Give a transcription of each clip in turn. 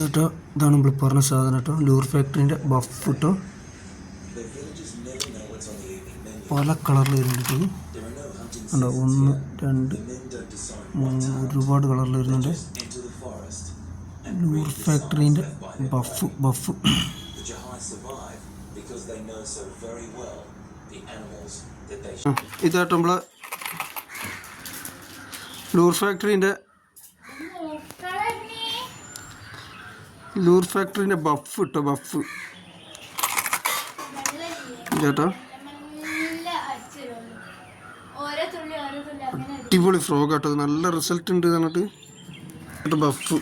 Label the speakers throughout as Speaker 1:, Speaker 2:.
Speaker 1: കേട്ടോ ഇതാണ് നമ്മൾ പറഞ്ഞ സാധനം കേട്ടോ. ലൂർ ഫാക്ടറിൻ്റെ ബഫ് കേട്ടോ. പല കളറിൽ വരുന്നുണ്ട്. ഉണ്ടോ 1 2 3 ഒരുപാട് കളറിൽ വരുന്നുണ്ട്. ലൂർ ഫാക്ടറിൻ്റെ ബഫ് ഇതായിട്ട് നമ്മളെ ലൂർ ഫാക്ടറിൻ്റെ ബഫ് കേട്ടോ. ബഫ് ചേട്ടാ അടിപൊളി ഫ്രോഗ് കേട്ടോ. നല്ല റിസൾട്ട് ഉണ്ട് എന്നിട്ട് ബഫ്.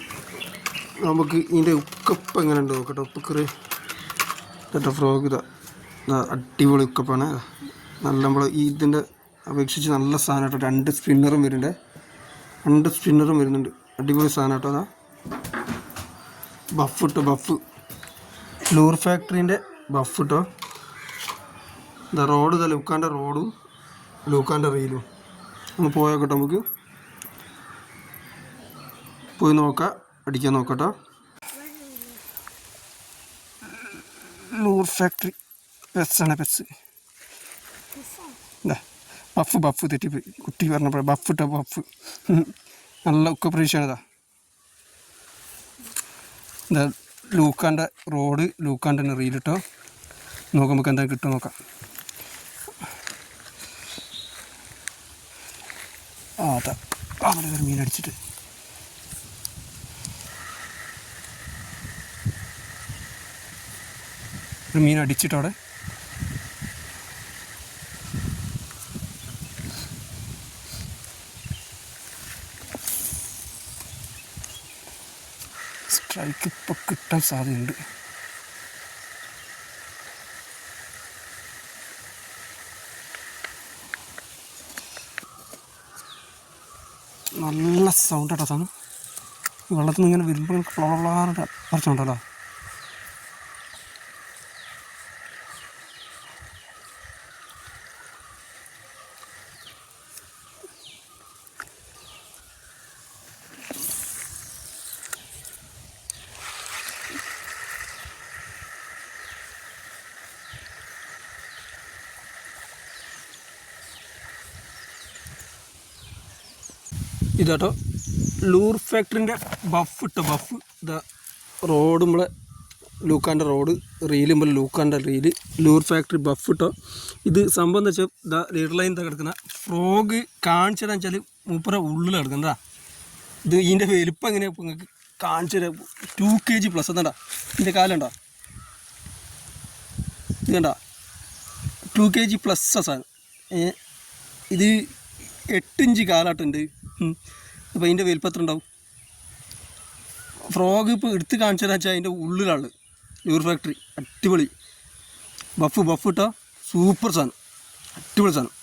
Speaker 1: നമുക്ക് ഇതിൻ്റെ ഉക്കപ്പ് എങ്ങനെ ഉണ്ട് നോക്കട്ടെ. ഉപ്പക്കറി കേട്ടോ. ഫ്രോഗ് ഇതാ അടിപൊളി ഉക്കപ്പാണ്. നല്ല നമ്മൾ ഇതിൻ്റെ അപേക്ഷിച്ച് നല്ല സാധനം കേട്ടോ. 2 സ്പിന്നറും വരുന്നുണ്ട്. അടിപൊളി സാധനം കേട്ടോ. അതാ ബഫ് കേട്ടോ. ബഫ് ലൂർ ഫാക്ടറിൻ്റെ ബഫ് കേട്ടോ. ഇതാ റോഡ് ഇതാ ലൂക്കാൻ്റെ റോഡും ലൂക്കാൻ്റെ റീലും ഒന്ന് പോയോക്കട്ടെ. നമുക്ക് പോയി നോക്കാം, അടിക്കാൻ നോക്കട്ടോ. ലൂർ ഫാക്ടറി പെസ്സാണ്. പെസ് എന്താ ബഫ് തെറ്റിപ്പോയി. കുട്ടി പറഞ്ഞപ്പോൾ ബഫ് ഇട്ടോ. ബഫ് നല്ല ഉക്ക പ്രതീക്ഷയാണിതാ. എന്താ ലൂക്കാൻ്റെ റോഡ് ലൂക്കാൻ്റെ തന്നെ റീലിട്ടോ. നോക്കാം നമുക്ക് എന്താ കിട്ടും നോക്കാം. അതാ അവിടെ ഒരു മീൻ അടിച്ചിട്ട് അവിടെ സ്ട്രൈക്ക് ഇപ്പോൾ കിട്ടാൻ സാധ്യതയുണ്ട്. നല്ല സൗണ്ട് കേട്ടോ. അതാണ് വെള്ളത്തിൽ നിന്ന് ഇങ്ങനെ വരുമ്പോൾ ഫ്ലോളാറിൻ്റെ പറിച്ചുണ്ടല്ലോ. ഇതാട്ടോ ലൂർ ഫാക്ടറിൻ്റെ ബഫ് ഇട്ടോ. ബഫ് ഇതാ റോഡ് നമ്മളെ ലൂക്കാൻ്റെ റോഡ് റീല് നമ്മൾ ലൂക്കാൻ്റെ റീല് ലൂർ ഫാക്ടറി ബഫ് ഇട്ടോ. ഇത് സംഭവം എന്ന് വെച്ചാൽ ഇതാ ലീഡർ ലൈൻ എന്താ കിടക്കുന്ന ഫ്രോഗ് കാണിച്ചതെന്ന് വെച്ചാൽ മൂപ്പറ ഉള്ളിൽ കിടക്കുന്നതാ. ഇത് ഇതിൻ്റെ വലുപ്പം എങ്ങനെയാണ് ഇപ്പോൾ നിങ്ങൾക്ക് കാണിച്ചു തരാം. 2 kg പ്ലസ് എന്താ ഇതിൻ്റെ കാലുണ്ടോ. ഇത് കണ്ട 2 kg പ്ലസ് സാധനം. ഇത് 8 ഇഞ്ച് കാലാട്ടുണ്ട്. അപ്പോൾ അതിൻ്റെ വലുപ്പത്തിൽ ഉണ്ടാവും. ഫ്രോഗ് ഇപ്പോൾ എടുത്ത് കാണിച്ചതെന്ന് വെച്ചാൽ അതിൻ്റെ ഉള്ളിലാണ് ലൂർ ഫാക്ടറി. അടിപൊളി ബഫ് ഇട്ടോ. സൂപ്പർ സാധനം, അടിപൊളി സാധനം.